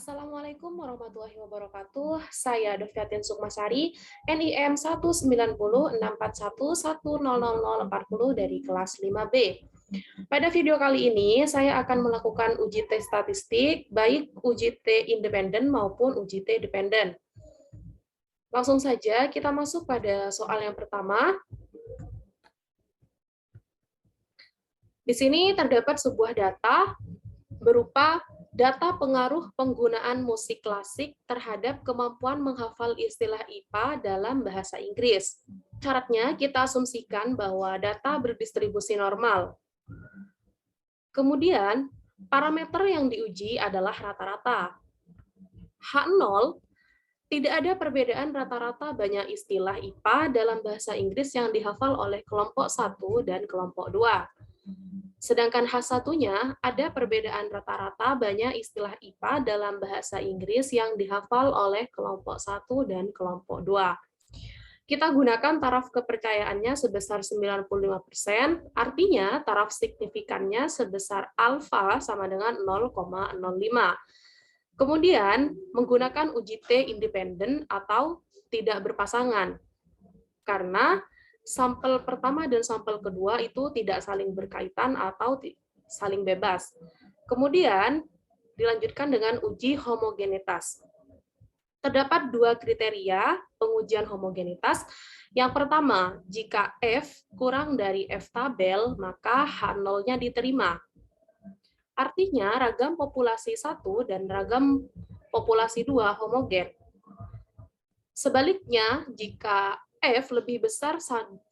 Assalamualaikum warahmatullahi wabarakatuh. Saya Doviatin Sukmasari, NIM 19064110040 dari kelas 5B. Pada video kali ini, saya akan melakukan uji T statistik, baik uji T independen maupun uji T dependen. Langsung saja kita masuk pada soal yang pertama. Di sini terdapat sebuah data berupa data pengaruh penggunaan musik klasik terhadap kemampuan menghafal istilah IPA dalam bahasa Inggris. Syaratnya kita asumsikan bahwa data berdistribusi normal. Kemudian, parameter yang diuji adalah rata-rata. H0, tidak ada perbedaan rata-rata banyak istilah IPA dalam bahasa Inggris yang dihafal oleh kelompok 1 dan kelompok 2. Sedangkan H1-nya ada perbedaan rata-rata banyak istilah IPA dalam bahasa Inggris yang dihafal oleh kelompok 1 dan kelompok 2. Kita gunakan taraf kepercayaannya sebesar 95%, artinya taraf signifikannya sebesar alfa sama dengan 0,05. Kemudian, menggunakan uji T independen atau tidak berpasangan. Karena sampel pertama dan sampel kedua itu tidak saling berkaitan atau saling bebas. Kemudian dilanjutkan dengan uji homogenitas. Terdapat dua kriteria pengujian homogenitas. Yang pertama, jika F kurang dari F tabel, maka H0-nya diterima. Artinya ragam populasi 1 dan ragam populasi 2 homogen. Sebaliknya, jika F lebih besar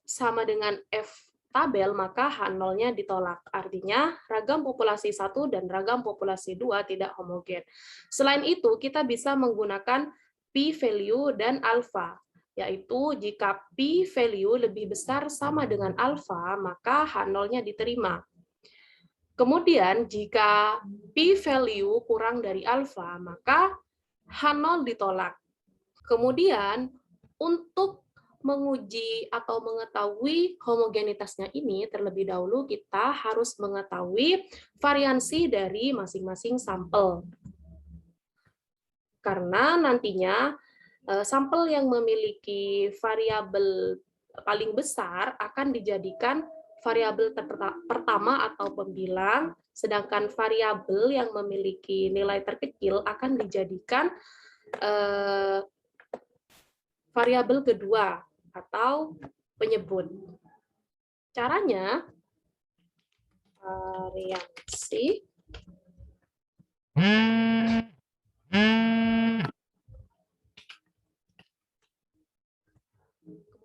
sama dengan F tabel, maka H0-nya ditolak. Artinya, ragam populasi 1 dan ragam populasi 2 tidak homogen. Selain itu, kita bisa menggunakan p-value dan alpha, yaitu jika p-value lebih besar sama dengan alpha, maka H0-nya diterima. Kemudian, jika p-value kurang dari alpha, maka H0 ditolak. Kemudian, untuk menguji atau mengetahui homogenitasnya ini, terlebih dahulu kita harus mengetahui variansi dari masing-masing sampel. Karena nantinya sampel yang memiliki variabel paling besar akan dijadikan variabel pertama atau pembilang, sedangkan variabel yang memiliki nilai terkecil akan dijadikan variabel kedua atau penyebut. Caranya, variansi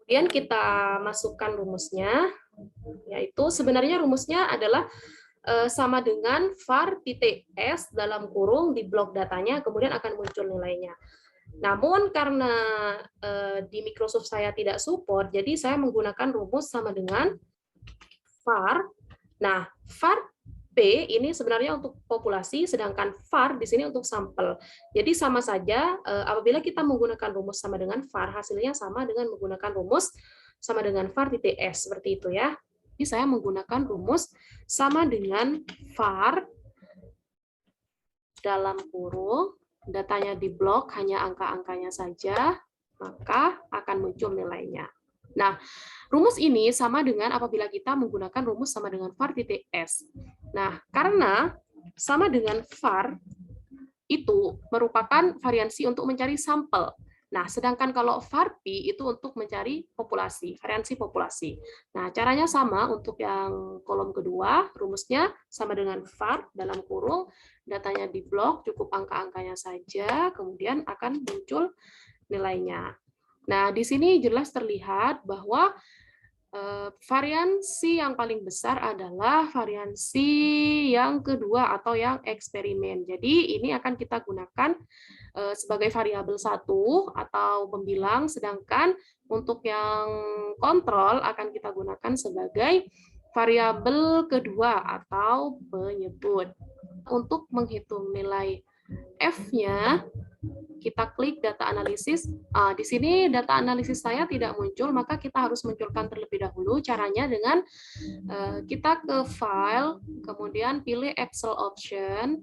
kemudian kita masukkan rumusnya, yaitu sebenarnya rumusnya adalah sama dengan var titik s dalam kurung di blok datanya, kemudian akan muncul nilainya. Namun karena di Microsoft saya tidak support, jadi saya menggunakan rumus sama dengan var. Nah, var P ini sebenarnya untuk populasi, sedangkan var di sini untuk sampel. Jadi sama saja, apabila kita menggunakan rumus sama dengan var, hasilnya sama dengan menggunakan rumus sama dengan var titik S, seperti itu ya. Jadi saya menggunakan rumus sama dengan var dalam kurung, datanya di blok, hanya angka-angkanya saja, maka akan muncul nilainya. Nah, rumus ini sama dengan apabila kita menggunakan rumus sama dengan var titik S. Nah, karena sama dengan var, itu merupakan variansi untuk mencari sampel. Nah, sedangkan kalau var P itu untuk mencari populasi, variansi populasi. Nah, caranya sama untuk yang kolom kedua, rumusnya sama dengan var dalam kurung, datanya di blok, cukup angka-angkanya saja, kemudian akan muncul nilainya. Nah, di sini jelas terlihat bahwa variansi yang paling besar adalah variansi yang kedua atau yang eksperimen. Jadi ini akan kita gunakan sebagai variabel 1 atau pembilang, sedangkan untuk yang kontrol akan kita gunakan sebagai variabel kedua atau penyebut. Untuk menghitung nilai F-nya, kita klik data analisis. Di sini data analisis saya tidak muncul, maka kita harus munculkan terlebih dahulu. Caranya dengan kita ke file, kemudian pilih Excel option,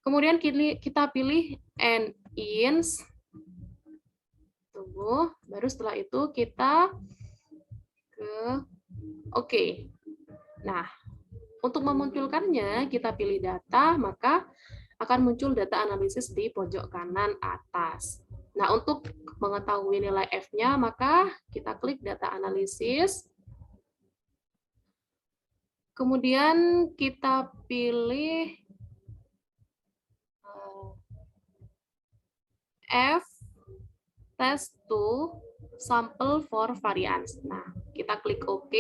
Kemudian kita pilih and ins. Tunggu, baru setelah itu kita ke oke. Nah, untuk memunculkannya kita pilih data, maka akan muncul data analisis di pojok kanan atas. Nah, untuk mengetahui nilai F-nya, maka kita klik data analisis. Kemudian kita pilih F test to sample for variance. Nah, kita klik OK.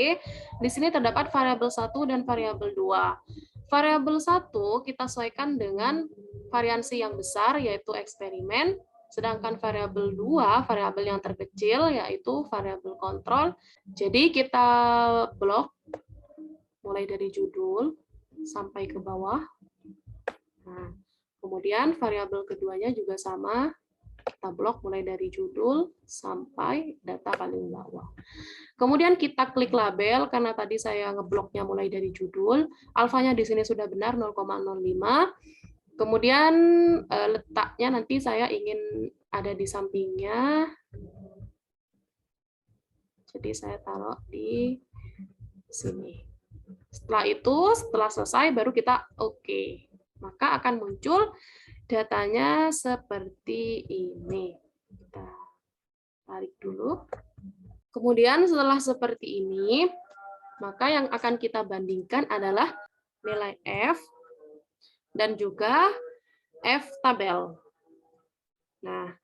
Di sini terdapat variabel 1 dan variabel 2. Variabel 1 kita sesuaikan dengan variansi yang besar, yaitu eksperimen. Sedangkan variabel 2, variabel yang terkecil, yaitu variabel kontrol. Jadi kita blok mulai dari judul sampai ke bawah. Nah, kemudian variabel keduanya juga sama. Kita blok mulai dari judul sampai data paling bawah. Kemudian kita klik label, karena tadi saya ngebloknya mulai dari judul. Alfanya di sini sudah benar 0,05. Kemudian letaknya nanti saya ingin ada di sampingnya. Jadi saya taruh di sini. Setelah itu, setelah selesai, baru kita OK. Maka akan muncul datanya seperti ini. Kita tarik dulu. Kemudian setelah seperti ini, maka yang akan kita bandingkan adalah nilai F dan juga F tabel. Nah,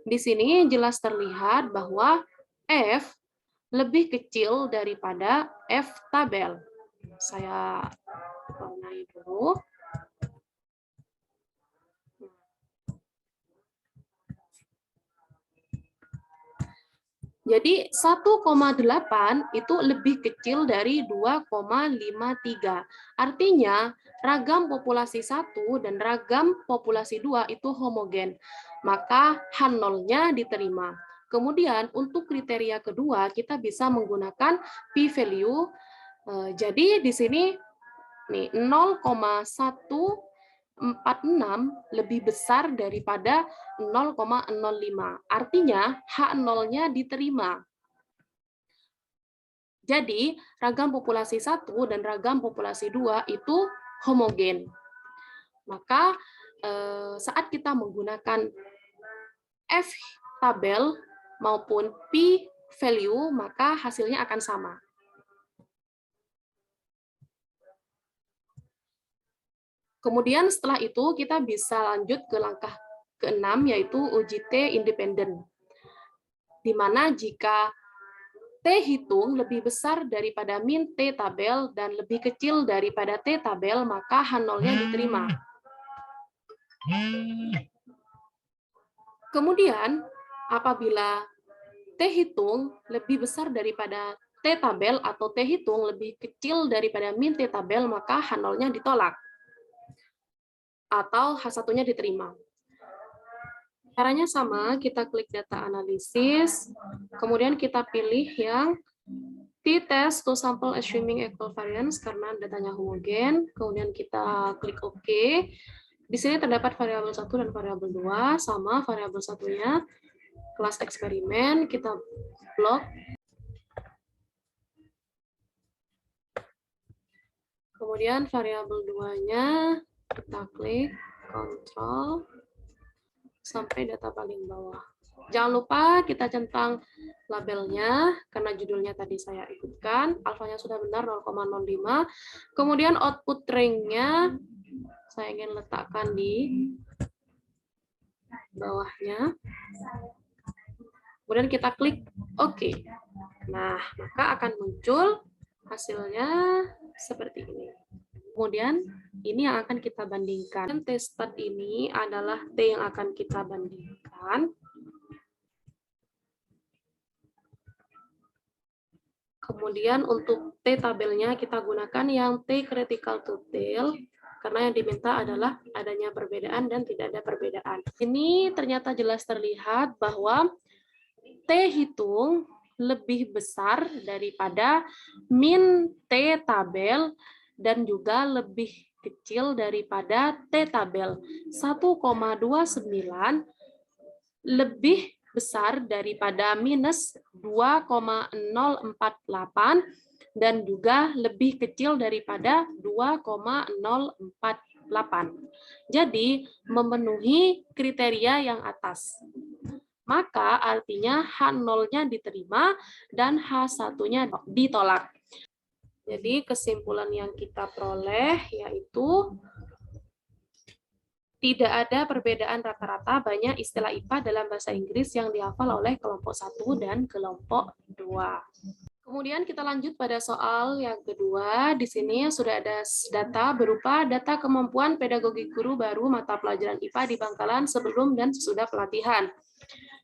di sini jelas terlihat bahwa F lebih kecil daripada F tabel. Saya warnai dulu. Jadi 1,8 itu lebih kecil dari 2,53. Artinya ragam populasi 1 dan ragam populasi 2 itu homogen. Maka H0-nya diterima. Kemudian untuk kriteria kedua kita bisa menggunakan p-value. Jadi di sini nih 0,146 lebih besar daripada 0,05. Artinya H0-nya diterima. Jadi ragam populasi 1 dan ragam populasi 2 itu homogen. Maka saat kita menggunakan F tabel maupun P value, maka hasilnya akan sama. Kemudian setelah itu kita bisa lanjut ke langkah ke-6, yaitu uji T independen. Di mana jika T hitung lebih besar daripada min T tabel dan lebih kecil daripada T tabel, maka H0-nya diterima. Kemudian apabila T hitung lebih besar daripada T tabel atau T hitung lebih kecil daripada min T tabel, maka H0-nya ditolak. Atau H1-nya diterima. Caranya sama, kita klik data analisis, kemudian kita pilih yang t-test to sample assuming equal variance karena datanya homogen, kemudian kita klik OK. Di sini terdapat variabel 1 dan variabel 2, sama variabel satunya, kelas eksperimen, kita blok. Kemudian variabel 2-nya, kita klik kontrol sampai data paling bawah. Jangan lupa kita centang labelnya, karena judulnya tadi saya ikutkan, alfanya sudah benar 0,05. Kemudian output ring-nya saya ingin letakkan di bawahnya. Kemudian kita klik OK. Nah, maka akan muncul hasilnya seperti ini. Kemudian ini yang akan kita bandingkan. T-stat ini adalah T yang akan kita bandingkan. Kemudian untuk T tabelnya kita gunakan yang T critical to tail, karena yang diminta adalah adanya perbedaan dan tidak ada perbedaan. Ini ternyata jelas terlihat bahwa T hitung lebih besar daripada min T tabel dan juga lebih kecil daripada T tabel. 1,29 lebih besar daripada minus 2,048 dan juga lebih kecil daripada 2,048. Jadi, memenuhi kriteria yang atas. Maka artinya H0-nya diterima dan H1-nya ditolak. Jadi kesimpulan yang kita peroleh yaitu tidak ada perbedaan rata-rata banyak istilah IPA dalam bahasa Inggris yang dihafal oleh kelompok 1 dan kelompok 2. Kemudian kita lanjut pada soal yang kedua. Di sini sudah ada data berupa data kemampuan pedagogi guru baru mata pelajaran IPA di Bangkalan sebelum dan sesudah pelatihan.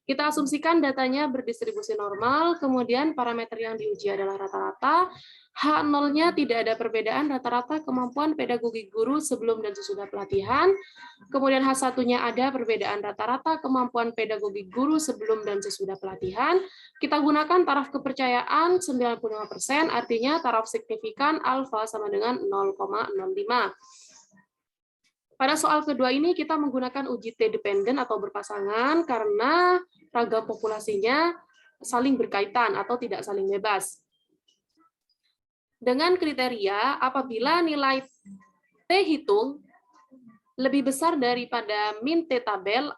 Kita asumsikan datanya berdistribusi normal, kemudian parameter yang diuji adalah rata-rata, H0-nya tidak ada perbedaan rata-rata kemampuan pedagogi guru sebelum dan sesudah pelatihan, kemudian H1-nya ada perbedaan rata-rata kemampuan pedagogi guru sebelum dan sesudah pelatihan. Kita gunakan taraf kepercayaan 95%, artinya taraf signifikan alfa sama dengan 0,05. Pada soal kedua ini kita menggunakan uji T-dependent atau berpasangan karena ragam populasinya saling berkaitan atau tidak saling bebas. Dengan kriteria apabila nilai T hitung lebih besar daripada min T tabel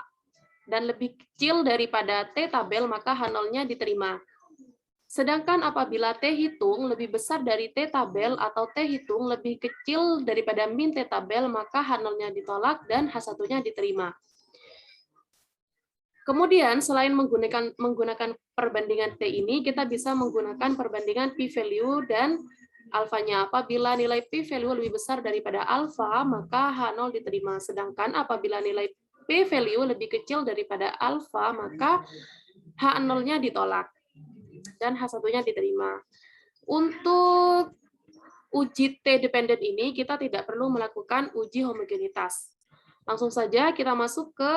dan lebih kecil daripada T tabel, maka H0-nya diterima. Sedangkan apabila T hitung lebih besar dari T tabel atau T hitung lebih kecil daripada min T tabel, maka H0-nya ditolak dan H1-nya diterima. Kemudian selain menggunakan perbandingan T ini, kita bisa menggunakan perbandingan p-value dan alfanya. Apabila nilai p-value lebih besar daripada alfa, maka H0 diterima. Sedangkan apabila nilai p-value lebih kecil daripada alfa, maka H0-nya ditolak dan H1-nya diterima. Untuk uji T-dependent ini, kita tidak perlu melakukan uji homogenitas. Langsung saja kita masuk ke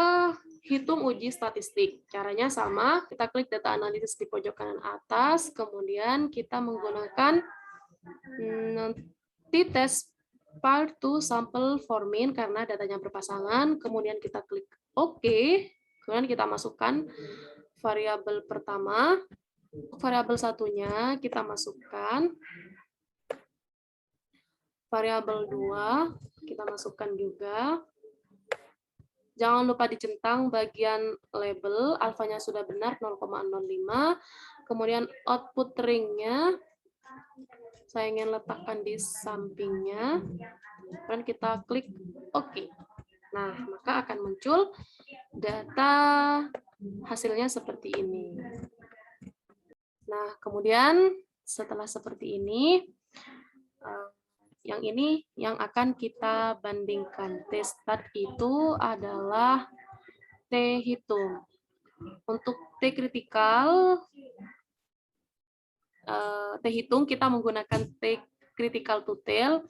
hitung uji statistik. Caranya sama, kita klik data analisis di pojok kanan atas, kemudian kita menggunakan t-test part to sample for min karena datanya berpasangan, kemudian kita klik OK, kemudian kita masukkan variabel pertama, variabel satunya kita masukkan, variabel 2 kita masukkan juga. Jangan lupa dicentang bagian label, alfanya sudah benar 0,05, kemudian output ringnya saya ingin letakkan di sampingnya, dan kita klik OK. Nah, maka akan muncul data hasilnya seperti ini. Nah, kemudian setelah seperti ini, yang ini yang akan kita bandingkan. T-stat itu adalah T hitung. Untuk T kritikal, T hitung kita menggunakan T critical to tail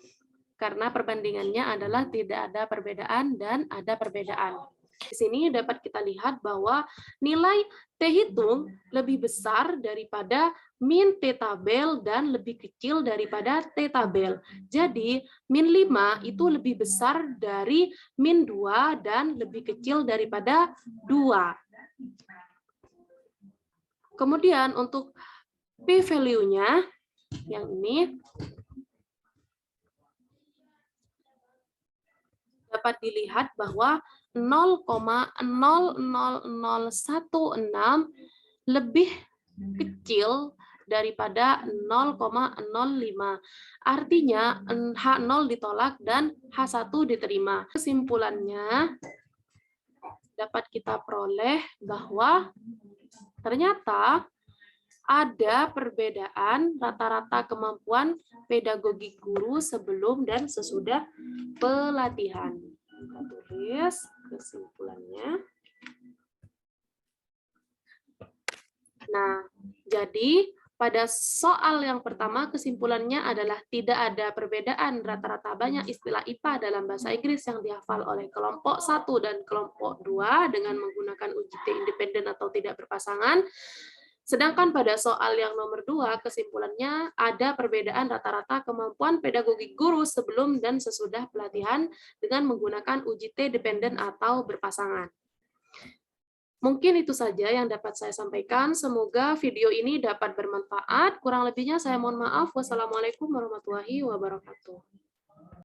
karena perbandingannya adalah tidak ada perbedaan dan ada perbedaan. Di sini dapat kita lihat bahwa nilai T hitung lebih besar daripada min T tabel dan lebih kecil daripada T tabel. Jadi min 5 itu lebih besar dari min 2 dan lebih kecil daripada 2. Kemudian untuk p-value-nya yang ini dapat dilihat bahwa 0,00016 lebih kecil daripada 0,05. Artinya H0 ditolak dan H1 diterima. Kesimpulannya dapat kita peroleh bahwa ternyata ada perbedaan rata-rata kemampuan pedagogi guru sebelum dan sesudah pelatihan. Kita tulis kesimpulannya. Nah, jadi pada soal yang pertama kesimpulannya adalah tidak ada perbedaan rata-rata banyak istilah IPA dalam bahasa Inggris yang dihafal oleh kelompok 1 dan kelompok 2 dengan menggunakan uji T independen atau tidak berpasangan. Sedangkan pada soal yang nomor 2, kesimpulannya ada perbedaan rata-rata kemampuan pedagogik guru sebelum dan sesudah pelatihan dengan menggunakan uji T dependen atau berpasangan. Mungkin itu saja yang dapat saya sampaikan. Semoga video ini dapat bermanfaat. Kurang lebihnya saya mohon maaf. Wassalamualaikum warahmatullahi wabarakatuh.